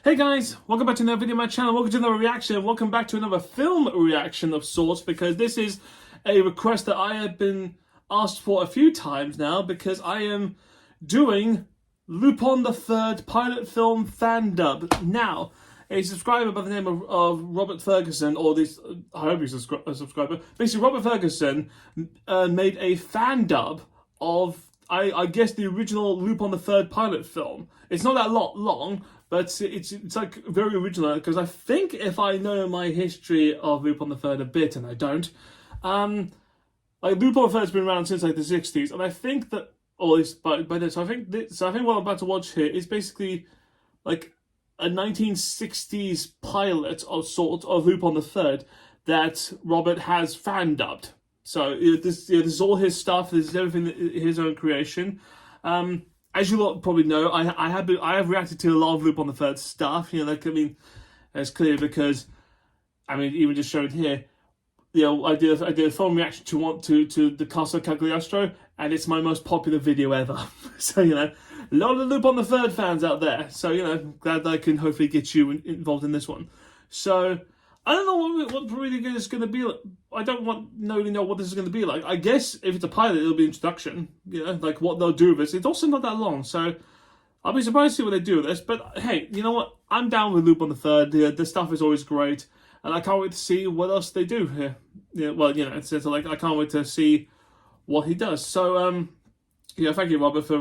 Hey guys, welcome back to another video on my channel, welcome to another reaction, welcome back to another film reaction of sorts, because this is a request that I have been asked for a few times now, because I am doing Lupin the Third pilot film Fandub. Now, a subscriber by the name of Robert Ferguson, or this, I hope he's a subscriber, basically Robert Ferguson made a Fandub of, I guess, the original Lupin the Third pilot film. It's not that long, but it's like very original, because I think, if I know my history of Lupin the Third a bit, and I don't, like Lupin the Third's been around since like the 60s, and I think that, or at least by then, so I think what I'm about to watch here is basically like a 1960s pilot of sort of Lupin the Third that Robert has fan-dubbed. So this is all his stuff. This is everything his own creation. As you lot probably know, I have reacted to a lot of Lupin the Third stuff. You know, like, I mean, it's clear because, I mean, even just showing here, you know, I did a film reaction to the Castle Cagliostro, and it's my most popular video ever. So, you know, a lot of Lupin the Third fans out there. So, you know, glad that I can hopefully get you involved in this one. So, I don't know what really good it's going to be like. I don't really know what this is going to be like. I guess if it's a pilot, it'll be introduction. You know, like what they'll do with this. It's also not that long, so I'll be surprised to see what they do with this. But hey, you know what? I'm down with Lupin the Third. The stuff is always great, and I can't wait to see what else they do here. Yeah, well, you know, it's like I can't wait to see what he does. So, yeah, thank you, Robert, for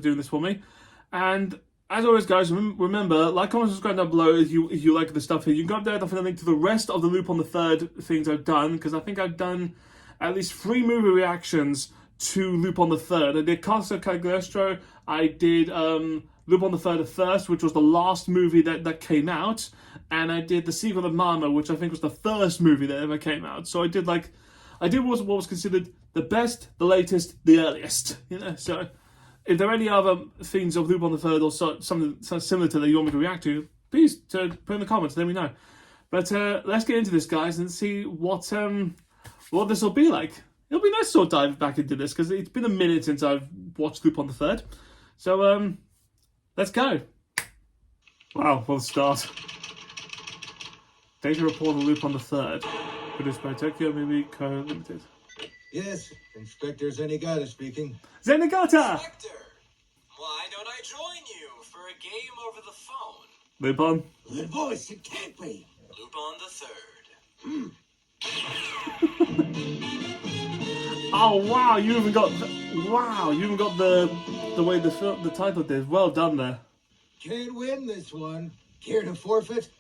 doing this for me, and as always, guys, remember, like, comment, subscribe down below if you like the stuff here. You can go up there and find a link to the rest of the Lupin the Third things I've done, because I think I've done at least 3 movie reactions to Lupin the Third. I did Castle Cagliostro, I did Lupin the Third Thirst, which was the last movie that came out, and I did The Sequel of Mama, which I think was the first movie that ever came out. So I did what was considered the best, the latest, the earliest, you know, so if there are any other things of Lupin the Third or something similar to that you want me to react to, please put in the comments, let me know. But let's get into this, guys, and see what this will be like. It'll be nice to sort of dive back into this, because it's been a minute since I've watched Lupin the Third. So, let's go. Wow, we'll start. Data report on Lupin the Third. Produced by Tokyo Movie Co. Limited. Yes, Inspector Zenigata speaking. Zenigata! Inspector, why don't I join you for a game over the phone? Lupin. Good voice, it can't be. Lupin the Third. Oh wow, you even got the way the title did. Well done there. Can't win this one. Care to forfeit?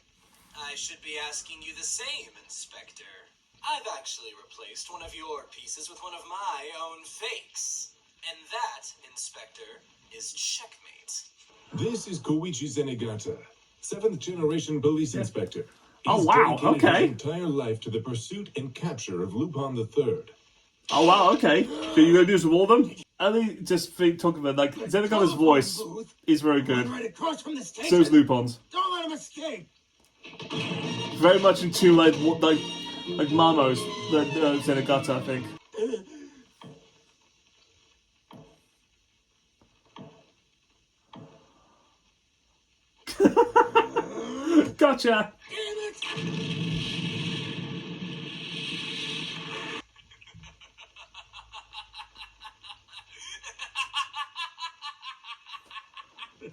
I should be asking you the same, Inspector. I've actually replaced one of your pieces with one of my own fakes. And that, Inspector, is checkmate. This is Koichi Zenigata, 7th generation police inspector. Oh wow, dedicated okay. his entire life to the pursuit and capture of Lupin the Third. Oh wow, okay. So you're gonna do this with all of them? I mean, just talk about, like, Zenigata's voice is very good. Right across from the station. So is Lupin's. Don't let him escape. Very much in tune, like Mamo's, Zenigata, I think. Gotcha! Damn it!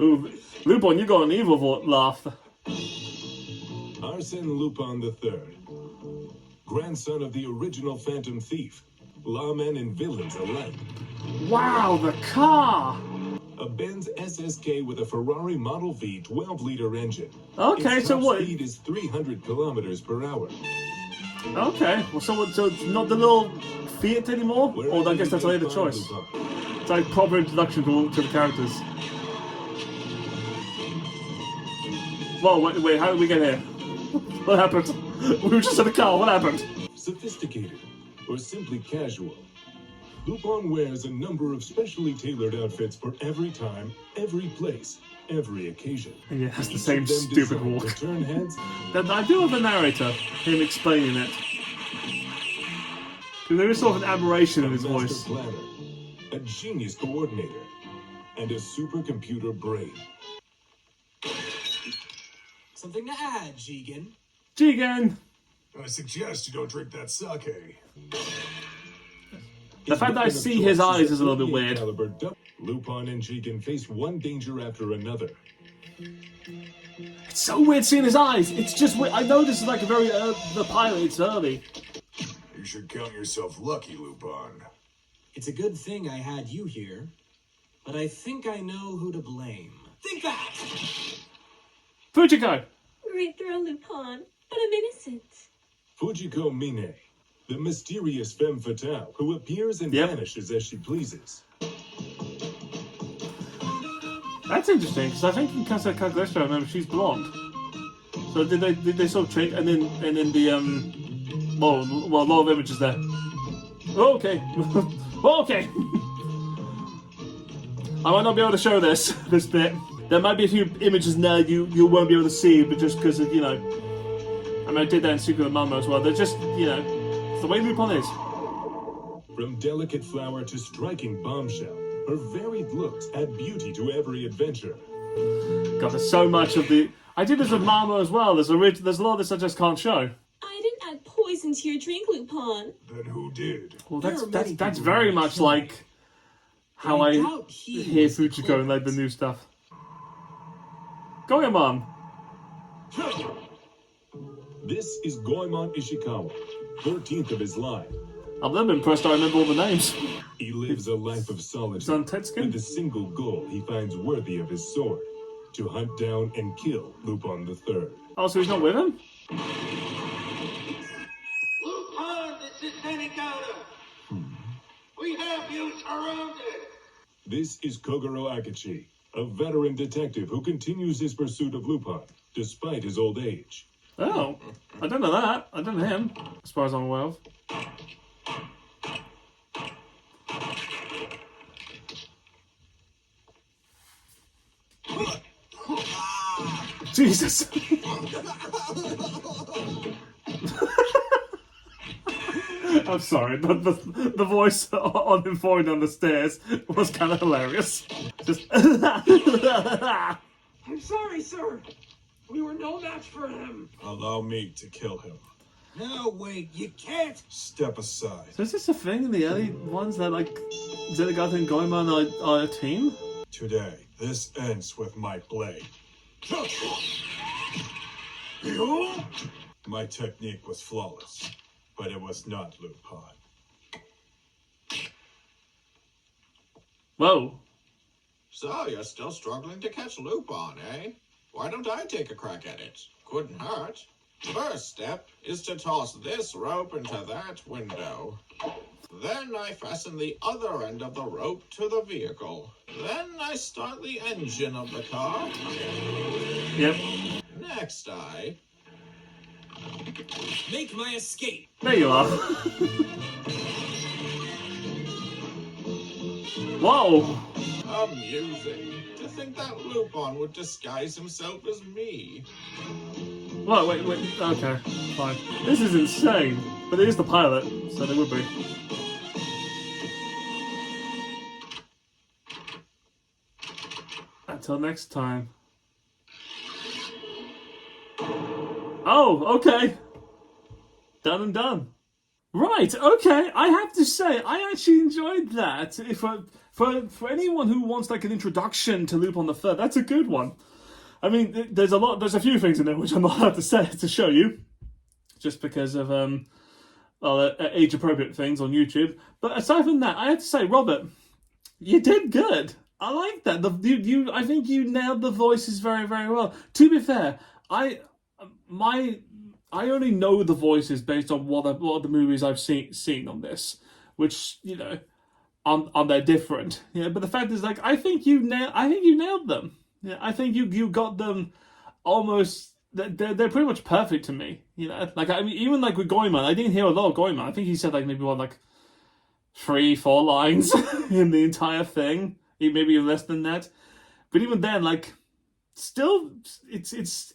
Ooh, Lupin, you got an evil laugh. Arsène Lupin the Third, grandson of the original Phantom Thief, lawmen and villains alike. Wow, the car! A Benz SSK with a Ferrari Model V 12-liter engine. Okay, its so top what? speed is 300 kilometers per hour. Okay, well, so it's not the little Fiat anymore? Or I guess that's a later choice. It's like proper introduction to the characters. Whoa, wait, how did we get here? What happened? We were just in the car, what happened? Sophisticated, or simply casual, Lupin wears a number of specially tailored outfits for every time, every place, every occasion. And it has the Each same of them stupid designed walk. to turn heads. I do have a narrator, him explaining it. Because there is sort of an aberration in his master voice. planner, a genius coordinator, and a supercomputer brain. Something to add, Jigen? Jigen! I suggest you don't drink that sake. The fact that I see his eyes is a little bit weird. Lupin and Jigen face one danger after another. It's so weird seeing his eyes. It's just weird. I know this is like a very the pilot. It's early. You should count yourself lucky, Lupin. It's a good thing I had you here, but I think I know who to blame. Think back! Fujiko! Great throw, Lupin, but I'm innocent. Fujiko Mine, the mysterious femme fatale who appears and vanishes as she pleases. That's interesting because I think in Casa Cagliostro, I remember she's blonde. So did they sort of change? And then the well, a lot of images there. Okay, okay. I might not be able to show this bit. There might be a few images in there you won't be able to see, but just because of, you know. I mean, I did that in Secret of Mama as well. They're just, you know, it's the way Lupin is. From delicate flower to striking bombshell, her varied looks add beauty to every adventure. God, there's so much of the. I did this with Mama as well. There's a lot of this I just can't show. I didn't add poison to your drink, Lupin. Then who did? Well, that's very much like how I hear Fujiko and like the new stuff. Goemon. This is Goemon Ishikawa, 13th of his line. I'm a little bit impressed I remember all the names. He lives a life of solitude on Tetskin? with a single goal he finds worthy of his sword, to hunt down and kill Lupin III. Oh, so he's not with him? Lupin, this is Senegata. We have you surrounded. This is Kogoro Akechi, a veteran detective who continues his pursuit of Lupin, despite his old age. Oh, I don't know that. I don't know him, as far as I'm aware of. Jesus. I'm sorry, the voice on him falling down the stairs was kind of hilarious. Just. I'm sorry, sir. We were no match for him. Allow me to kill him. No, wait, you can't. Step aside. So is this a thing in the early ones that like Zenigata and Goemon are a team? Today, this ends with my blade. My technique was flawless, but it was not Lupin. Whoa. So, you're still struggling to catch Lupin, eh? Why don't I take a crack at it? Couldn't hurt. First step is to toss this rope into that window. Then I fasten the other end of the rope to the vehicle. Then I start the engine of the car. Yep. Next I... Make my escape! There you are. Whoa. Amusing. To think that Lupin would disguise himself as me. Whoa, wait. Okay, fine. This is insane. But it is the pilot, so they would be. Until next time. Oh, okay. Done and done. Right, okay. I have to say, I actually enjoyed that. If for anyone who wants like an introduction to Lupin III, that's a good one. I mean, there's a few things in there which I'm not allowed to show you, just because of age-appropriate things on YouTube. But aside from that, I have to say, Robert, you did good. I like that. I think you nailed the voices very, very well. To be fair, I only know the voices based on what the movies I've seen on this, which, you know, on they're different. Yeah, but the fact is, like, I think you nailed them. Yeah, I think you got them almost. They're pretty much perfect to me. You know, like, I mean, even like with Goemon, I didn't hear a lot of Goemon. I think he said like maybe 3-4 lines in the entire thing, maybe less than that. But even then, like, still, it's.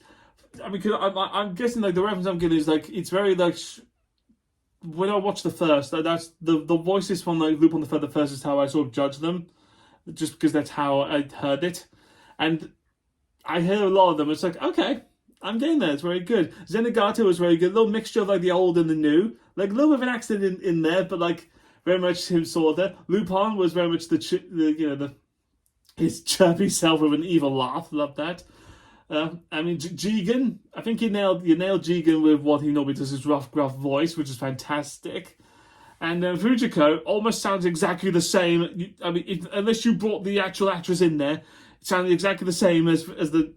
I mean, cause I'm guessing like the reference I'm getting is like it's very like when I watched the first, that's the voices from like Lupin the first is how I sort of judge them, just because that's how I heard it, and I hear a lot of them. It's like, okay, I'm getting there. It's very good. Zenigata was very good. A little mixture of like the old and the new. Like a little bit of an accent in there, but like very much him sort of. Lupin was very much his chirpy self with an evil laugh. Love that. I mean, Jigen. I think you nailed Jigen with what he normally does, his rough, gruff voice, which is fantastic. And Fujiko almost sounds exactly the same. I mean, unless you brought the actual actress in there, it sounded exactly the same as the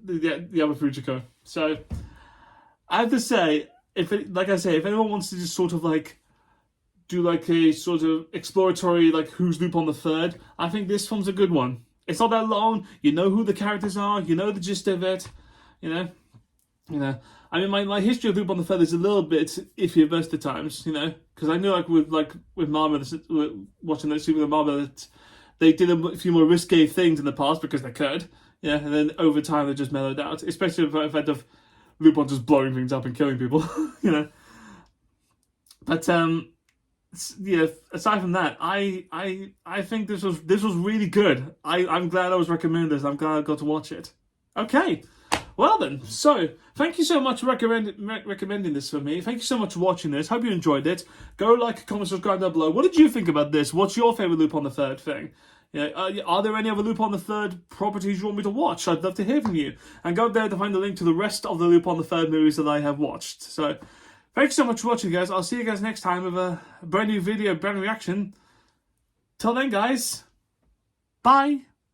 other Fujiko. So I have to say, if anyone wants to just sort of like do like a sort of exploratory like who's Lupin the Third, I think this film's a good one. It's not that long. You know who the characters are. You know the gist of it. You know. I mean, my history of Lupin the Third is a little bit iffy most of the times. You know, because I know with Marvel, watching that super with Marvel, that they did a few more risque things in the past because they could. Yeah, and then over time they just mellowed out. Especially with the fact of Lupin just blowing things up and killing people. You know. But yeah, aside from that, I think this was really good. I'm glad I was recommended this. I'm glad I got to watch it. Okay, well then, so thank you so much for recommending this for me. Thank you so much for watching this. Hope you enjoyed it. Go like, comment, subscribe down below. What did you think about this? What's your favourite Lupin the Third thing? Yeah, are there any other Lupin the Third properties you want me to watch? I'd love to hear from you. And go there to find the link to the rest of the Lupin the Third movies that I have watched. So thanks so much for watching, guys. I'll see you guys next time with a brand new video, brand new reaction. Till then, guys. Bye.